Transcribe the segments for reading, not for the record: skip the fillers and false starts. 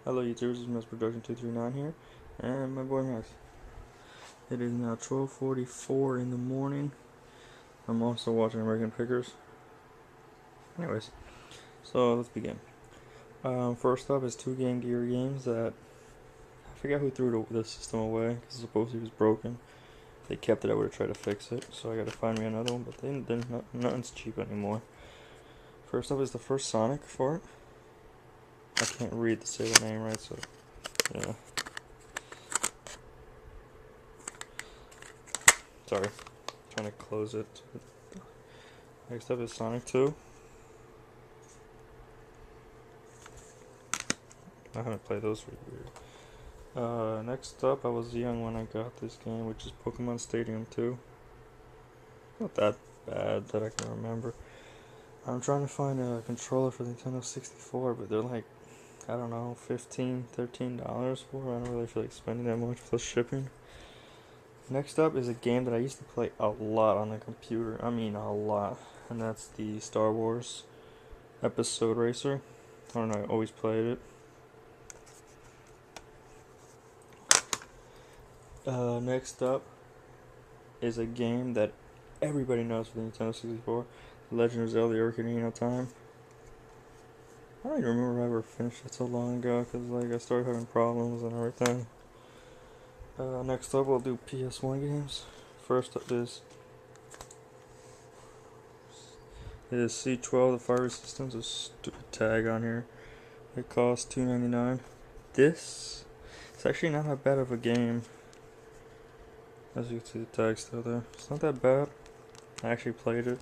Hello YouTubers, this is Snes Production 239 here, and my boy Max. It is now 12:44 in the morning. I'm also watching American Pickers. Anyways, so let's begin. First up is two GameGear games that I forgot who threw the system away because supposedly it was broken. They kept it. I would have tried to fix it, so I got to find me another one. But nothing's cheap anymore. First up is the first Sonic for it. I can't read the Sega name right, so yeah. Sorry, trying to close it. Next up is Sonic 2. I haven't played those for years. Next up, I was young when I got this game, which is Pokemon Stadium 2. Not that bad that I can remember. I'm trying to find a controller for the Nintendo 64, but they're like, I don't know, $15, $13 for it. I don't really feel like spending that much plus shipping. Next up is a game that I used to play a lot on the computer. I mean a lot. And that's the Star Wars Episode Racer. I don't know, I always played it. Next up is a game that everybody knows for the Nintendo 64. The Legend of Zelda Ocarina of Time. I don't even remember if I ever finished it so long ago because like I started having problems and everything. Next up we'll do PS1 games. First up is C12, the fire resistance. A stupid tag on here. It costs $2.99. It's actually not that bad of a game. As you can see, the tag's still there. It's not that bad. I actually played it,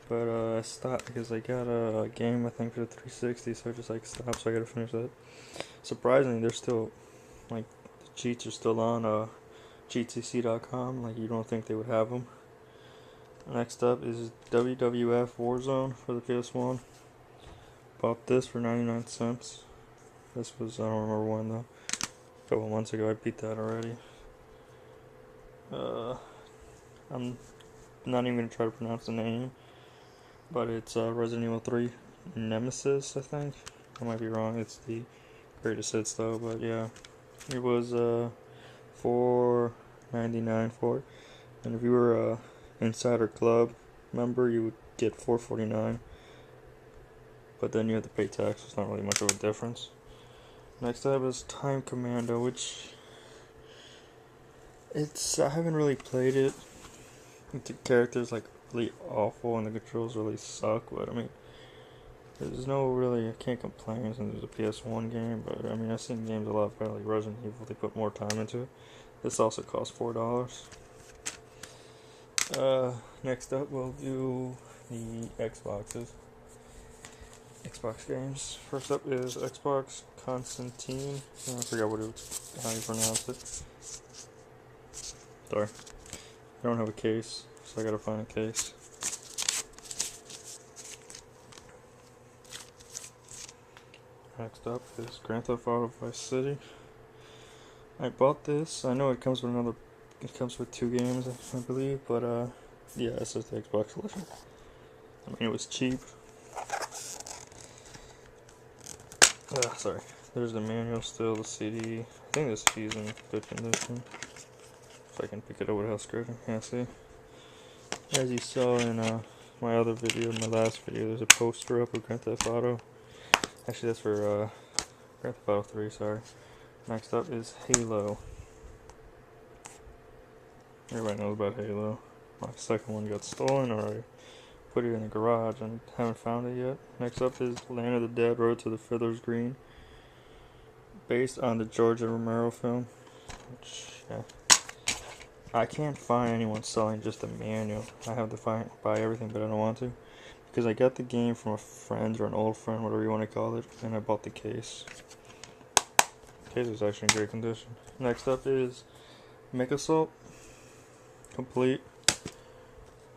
but I stopped because I got a game I think for the 360, so I just like stopped. So I gotta finish that. Surprisingly, they're still like the cheats are still on cheatcc.com. Like you don't think they would have them. Next up is WWF Warzone for the PS1. Bought this for 99 cents. This was, I don't remember when though. A couple months ago, I beat that already. I'm not even going to try to pronounce the name. But it's Resident Evil 3 Nemesis, I think. I might be wrong. It's the greatest hits though, but yeah. It was $4.99 for it. And if you were a Insider Club member, you would get $4.49. But then you have to pay tax, so it's not really much of a difference. Next up is Time Commando, which I haven't really played it. The character's like really awful and the controls really suck, but I mean, there's no really, I can't complain since it's a PS1 game, but I mean, I've seen games a lot better, like Resident Evil, they put more time into it. This also costs $4. Next up we'll do the Xbox games. First up is Xbox Constantine. I forgot how you pronounce it. Sorry. I don't have a case, so I gotta find a case. Next up is Grand Theft Auto Vice City. I bought this. I know it comes with two games, I believe, but yeah, it's just the Xbox edition. I mean, it was cheap. Sorry. There's the manual still, the CD. I think the CD's in good condition. If I can pick it up without scratching. Yeah, see? As you saw in my other video, in my last video, there's a poster up of Grand Theft Auto. Actually, that's for Grand Theft Auto 3, sorry. Next up is Halo. Everybody knows about Halo. My second one got stolen, or I put it in the garage and haven't found it yet. Next up is Land of the Dead, Road to the Fiddler's Green. Based on the George Romero film. Which, yeah. I can't find anyone selling just a manual. I have to buy everything, but I don't want to. Because I got the game from a friend or an old friend, whatever you want to call it, and I bought the case. The case is actually in great condition. Next up is Mega Assault. Complete.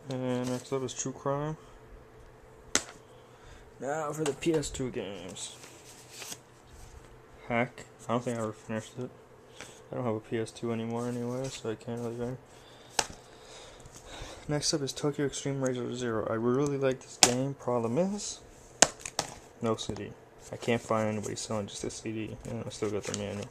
And next up is True Crime. Now for the PS2 games. Hack. I don't think I ever finished it. I don't have a PS2 anymore anyway, so I can't really go. Next up is Tokyo Extreme Racer Zero. I really like this game. Problem is, no CD. I can't find anybody selling just a CD, and I still got the manual.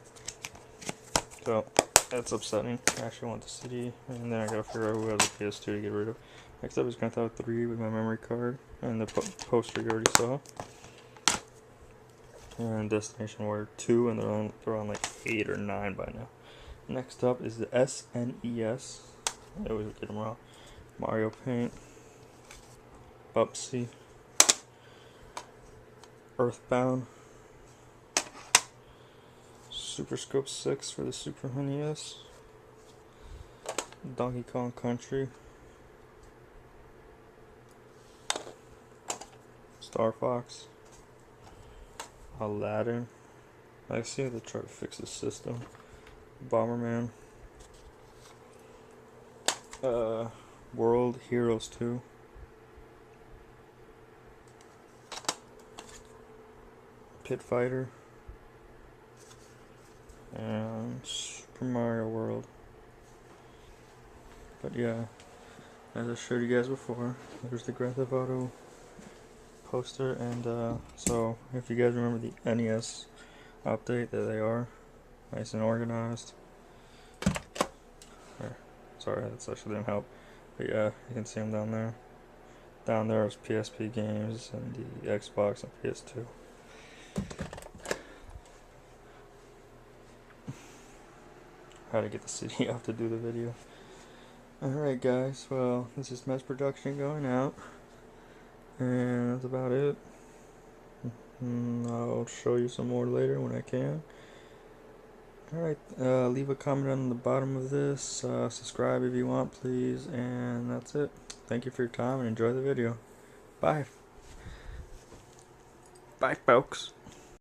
So that's upsetting. I actually want the CD, and then I gotta figure out who has a PS2 to get rid of. Next up is Grand Theft Auto 3 with my memory card, and the poster you already saw. And Destination Warrior 2, and they're on like 8 or 9 by now. Next up is the SNES. I always get them wrong. Mario Paint, Bubsy, Earthbound, Super Scope 6 for the Super NES, Donkey Kong Country, Star Fox, Aladdin. I see how they try to fix the system. Bomberman, World Heroes 2, Pit Fighter, and Super Mario World. But yeah, as I showed you guys before, there's the Grand Theft Auto poster, and so if you guys remember the NES update, there they are, nice and organized. Sorry, that actually didn't help, but yeah, you can see them down there. Down there is PSP games and the Xbox and PS2. How to get the CD off to do the video. Alright guys, well, this is Snes production going out, and that's about it. I'll show you some more later when I can. Alright, leave a comment on the bottom of this, subscribe if you want please, and that's it. Thank you for your time and enjoy the video. Bye. Bye folks.